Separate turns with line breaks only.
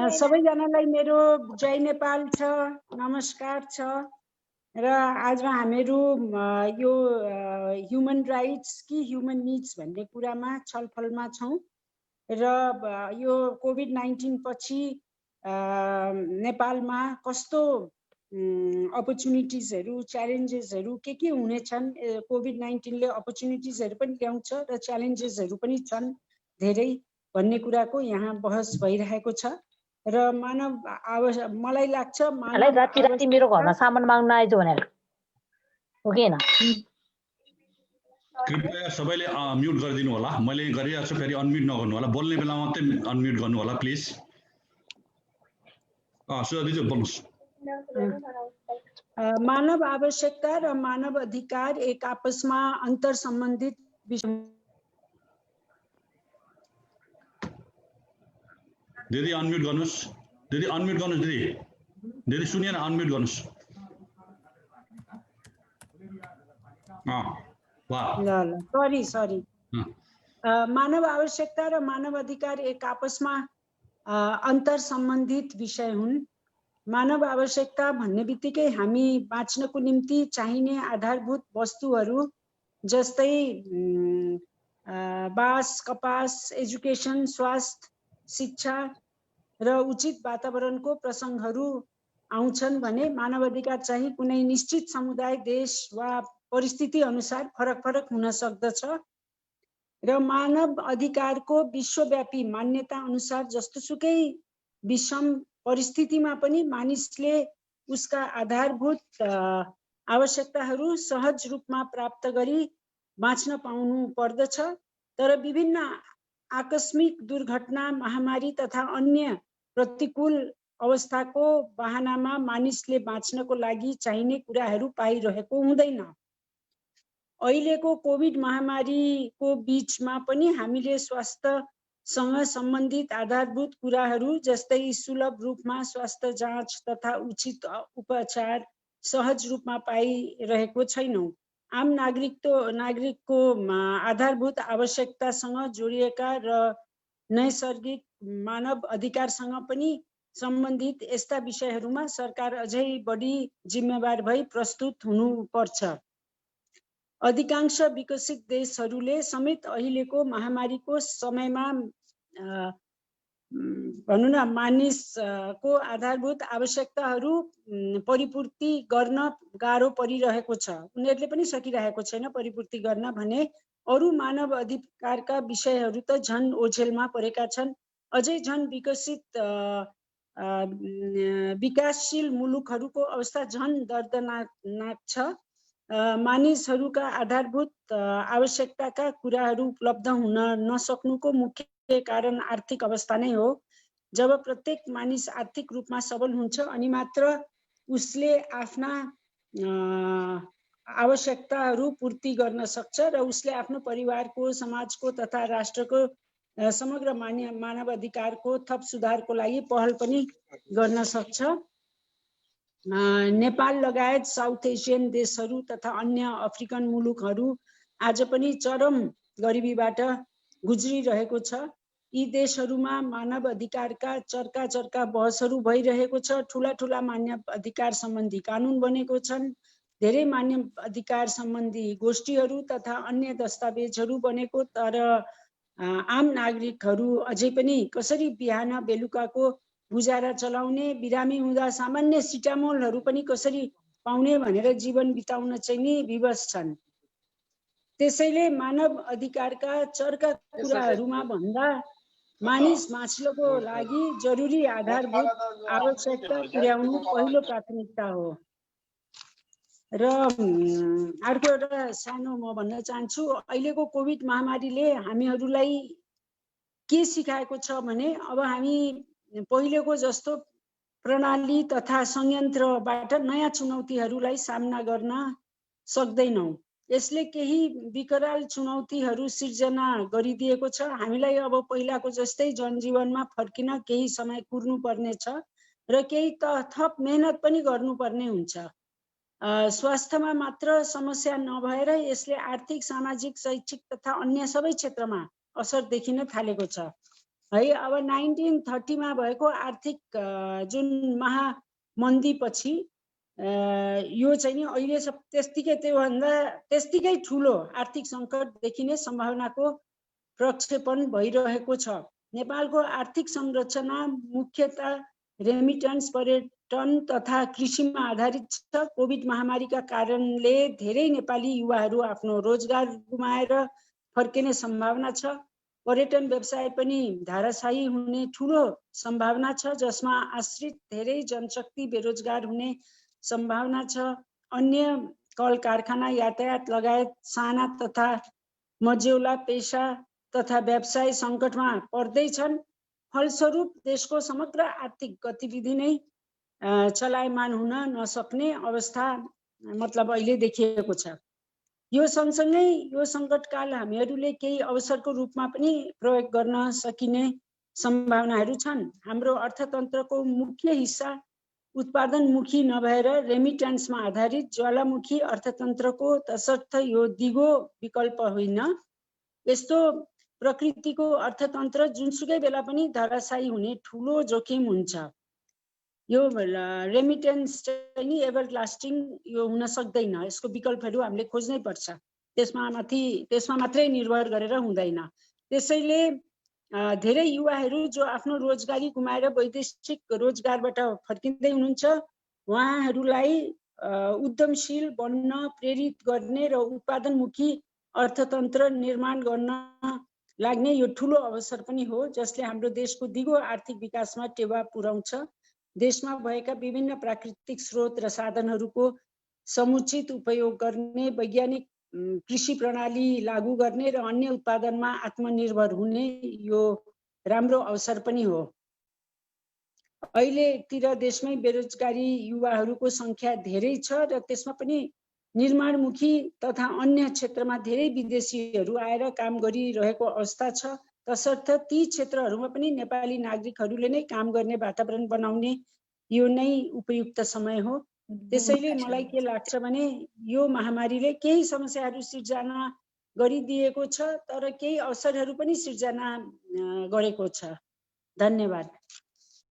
सबैजनालाई मेरो जय नेपाल छ, नमस्कार छ। र आजमा हामीहरू यो ह्युमन राइट्स कि ह्युमन निड्स भन्ने कुरामा छलफलमा छौँ। र यो कोभिड-19 पछि नेपालमा कस्तो अपर्च्युनिटिजहरू, च्यालेन्जेसहरू के हुनेछन्। कोभिड-19 ले अपर्च्युनिटिजहरू पनि ल्याउँछ र च्यालेन्जेसहरू पनि छन् धेरै भन्ने कुराको यहाँ बहस भइरहेको छ। र मानव मलाई लाग्छ
मानव राति मेरो घरमा सामान माग्न आएछ भनेर हो कि हैन।
कृपया सबैले म्युट गरिदिनु होला। मैले गरिरहेको छु, फेरि अनम्युट नगर्नु होला। बोल्ने बेलामा मात्रै अनम्युट गर्नु होला प्लिज। सुजादिजु बोल्नुस्।
मानव आवश्यकता र मानव अधिकार एक आपसमा अन्तर सम्बन्धित विषय।
दिदी अनम्युट गर्नुस्। दिदी अनम्युट गर्नुस्। दिदी सुनिएन, अनम्युट गर्नुस्।
सरी। मानव आवश्यकता र मानव अधिकार एक आपसमा अन्तर सम्बन्धित विषय हुन्। मानव आवश्यकता भन्ने बित्तिकै हामी बाँच्नको निम्ति चाहिने आधारभूत वस्तुहरू जस्तै बास, कपास, एजुकेसन, स्वास्थ्य, शिक्षा र उचित वातावरणको प्रसंगहरू आउँछन् भने मानव अधिकार चाहिँ कुनै निश्चित समुदाय, देश वा परिस्थिति अनुसार फरक हुन सक्दछ। र मानव अधिकारको विश्वव्यापी मान्यता अनुसार जस्तोसुकै विषम परिस्थितिमा पनि मानिसले उसका आधारभूत आवश्यकताहरू सहज रूपमा प्राप्त गरी बाँच्न पाउनु पर्दछ। तर विभिन्न आकस्मिक दुर्घटना, महामारी तथा अन्य प्रतिकूल अवस्थाको बहानामा मानिसले बाँच्नको लागि चाहिने कुराहरू पाइरहेको हुँदैन। अहिलेको कोभिड महामारीको बीचमा पनि हामीले स्वास्थ्यसँग सम्बन्धित आधारभूत कुराहरू जस्तै सुलभ रूपमा स्वास्थ्य जाँच तथा उचित उपचार सहज रूपमा पाइरहेको छैनौँ। आम नागरिकको आधारभूत आवश्यकतासँग जोडिएका र नैसर्गिक मानव अधिकारसँग पनि सम्बन्धित यस्ता विषयहरूमा सरकार अझै बढी जिम्मेवार भई प्रस्तुत हुनुपर्छ। अधिकांश विकसित देशहरूले समेत अहिलेको महामारीको समयमा भनौँ न मानिसको आधारभूत आवश्यकताहरू परिपूर्ति गर्न गाह्रो परिरहेको छ। उनीहरूले पनि सकिरहेको छैन परिपूर्ति गर्न भने अरू मानव अधिकारका विषयहरू त झन् ओझेलमा परेका छन्। अझै झन् विकासशील मुलुकहरूको अवस्था झन् दर्दनाक छ। मानिसहरूका आधारभूत आवश्यकताका कुराहरू उपलब्ध हुन नसक्नुको मुख्य कारण आर्थिक अवस्था नै हो। जब प्रत्येक मानिस आर्थिक रूपमा सबल हुन्छ अनि मात्र उसले आफ्ना आवश्यकताहरू पूर्ति गर्न सक्छ र उसले आफ्नो परिवारको, समाजको तथा राष्ट्रको समग्र मानव अधिकारको थप सुधारको लागि पहल पनि गर्न सक्छ। नेपाल लगायत साउथ एसियन देशहरू तथा अन्य अफ्रिकन मुलुकहरू आज पनि चरम गरिबीबाट गुज्रिरहेको छ। यी देशहरूमा मानव अधिकारका चर्का बहसहरू भइरहेको छ। ठूला मानव अधिकार सम्बन्धी कानुन बनेको छन्। धेरै मानव अधिकार सम्बन्धी गोष्ठीहरू तथा अन्य दस्तावेजहरू बनेको, तर आम नागरिकहरू अझै पनि कसरी बिहान बेलुकाको गुजारा चलाउने, बिरामी हुँदा सामान्य सिटामोलहरू पनि कसरी पाउने भनेर जीवन बिताउन चाहिँ नि विवश छन्। त्यसैले मानव अधिकारका चर्का कुराहरूमा भन्दा मानिस बाँच्नको लागि जरुरी आधारभूत आवश्यकता पुर्याउनु पहिलो प्राथमिकता हो। र अर्को एउटा सानो म भन्न चाहन्छु, अहिलेको कोभिड महामारीले हामीहरूलाई के सिकाएको छ भने अब हामी पहिलेको जस्तो प्रणाली तथा संयन्त्रबाट नयाँ चुनौतीहरूलाई सामना गर्न सक्दैनौँ। यसले केही विकराल चुनौतीहरू सिर्जना गरिदिएको छ। हामीलाई अब पहिलाको जस्तै जनजीवनमा फर्किन केही समय कुर्नु पर्ने छ र केही थप मेहनत पनि गर्नुपर्ने हुन्छ। स्वास्थ्यमा मात्र समस्या नभएर यसले आर्थिक, सामाजिक, शैक्षिक तथा अन्य सबै क्षेत्रमा असर देखिन थालेको छ है। अब 1930 मा भएको आर्थिक जुन महामन्दीपछि यो चाहिँ नि अहिले त्यस्तिकै ठुलो आर्थिक सङ्कट देखिने सम्भावनाको प्रक्षेपण भइरहेको छ। नेपालको आर्थिक संरचना मुख्यतः रेमिटेन्स, पर्यटन तथा कृषिमा आधारित छ। कोभिड महामारीका कारणले धेरै नेपाली युवाहरू आफ्नो रोजगार गुमाएर फर्किने सम्भावना छ। पर्यटन व्यवसाय पनि धाराशायी हुने ठुलो सम्भावना छ, जसमा आश्रित धेरै जनशक्ति बेरोजगार हुने सम्भावना छ। अन्य कल कारखाना, यातायात लगायत साना तथा मझौला पेशा तथा व्यवसाय सङ्कटमा पर्दैछन्। फलस्वरूप देशको समग्र आर्थिक गतिविधि नै चलायमान हुन नसक्ने अवस्था मतलब अहिले देखिएको छ। यो सँगसँगै यो सङ्कटकाल हामीहरूले केही अवसरको रूपमा पनि प्रयोग गर्न सकिने सम्भावनाहरू छन्। हाम्रो अर्थतन्त्रको मुख्य हिस्सा उत्पादनमुखी नभएर रेमिटेन्समा आधारित ज्वालामुखी अर्थतन्त्रको तसर्थ यो दिगो विकल्प होइन। यस्तो प्रकृतिको अर्थतन्त्र जुनसुकै बेला पनि धराशायी हुने ठुलो जोखिम हुन्छ। यो रेमिटेन्स चाहिँ नि एभर लास्टिङ यो हुन सक्दैन। यसको विकल्पहरू हामीले खोज्नै पर्छ, त्यसमा मात्रै निर्भर गरेर हुँदैन। त्यसैले धेरै युवाहरू जो आफ्नो रोजगारी गुमाएर वैदेशिक रोजगारबाट फर्किँदै हुनुहुन्छ, उहाँहरूलाई उद्यमशील बन्न प्रेरित गर्ने र उत्पादनमुखी अर्थतन्त्र निर्माण गर्न लाग्ने यो ठुलो अवसर पनि हो, जसले हाम्रो देशको दिगो आर्थिक विकासमा टेवा पुर्याउँछ। देशमा भएका विभिन्न प्राकृतिक स्रोत र साधनहरूको समुचित उपयोग गर्ने, वैज्ञानिक कृषि प्रणाली लागू गर्ने र अन्य उत्पादनमा आत्मनिर्भर हुने यो राम्रो अवसर पनि हो। अहिलेतिर देशमै बेरोजगारी युवाहरूको सङ्ख्या धेरै छ र त्यसमा पनि निर्माणमुखी तथा अन्य क्षेत्रमा धेरै विदेशीहरू आएर काम गरिरहेको अवस्था छ। तसर्थ ती क्षेत्रहरूमा पनि नेपाली नागरिकहरूले नै काम गर्ने वातावरण बनाउने यो नै उपयुक्त समय हो। त्यसैले मलाई के लाग्छ भने यो महामारीले केही समस्याहरू सिर्जना गरिदिएको छ, तर केही अवसरहरू पनि सिर्जना गरेको छ। धन्यवाद।